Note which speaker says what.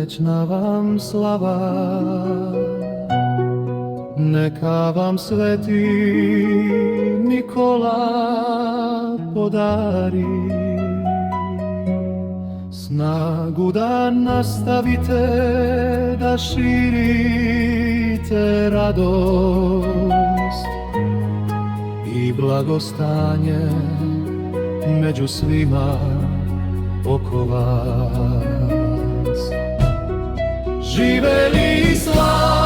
Speaker 1: srećna vam slava, neka vam sveti Nikola podari snagu da nastavite da širite radost i blagostanje među svima oko vas. Živeli slavni